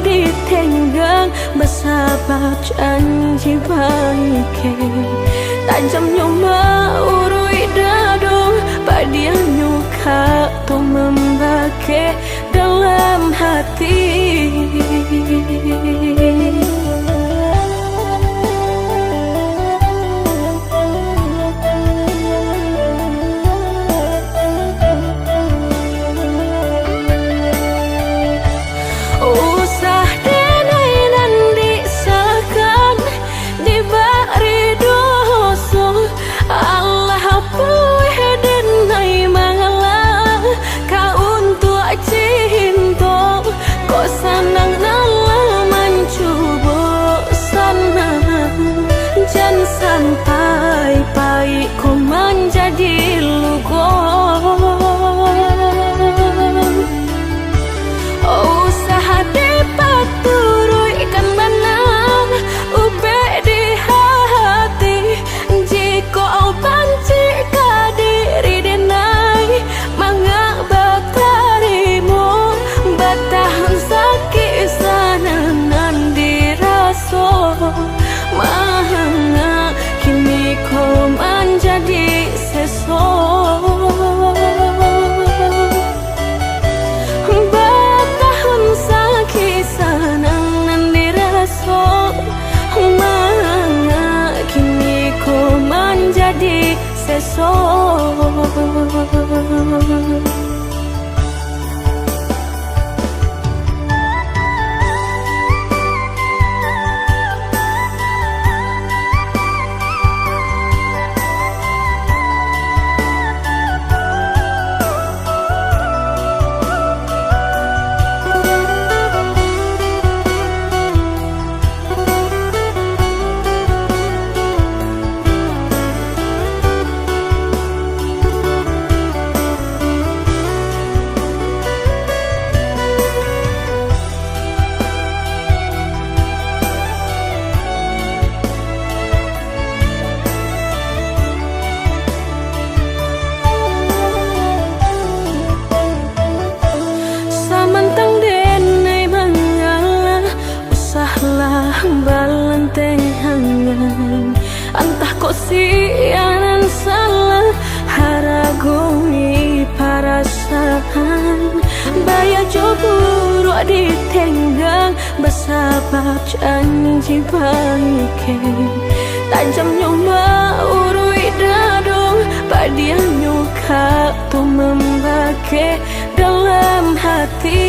ditenggang bersabab janji baik. Tajam nyoma urui dadung padiang nyuka tu membake dalam hati. Sampai baikku menjadi lugo. Usaha dipaturui ikan benang ube di hati. Jika au banci kadiri denai mangga batarimu batahan sakit sanan diraso. Mahanga kini kau menjadi sesok. Batahun sakit sanang dirasuk. Mahanga kini kau menjadi sesok. Balanteng hangan antah kok sianan salah haragui parasan baya joburu ditenggang bersabab janji baik. Tajam nyoma urui dadung padiang nyuka tu membake dalam hati.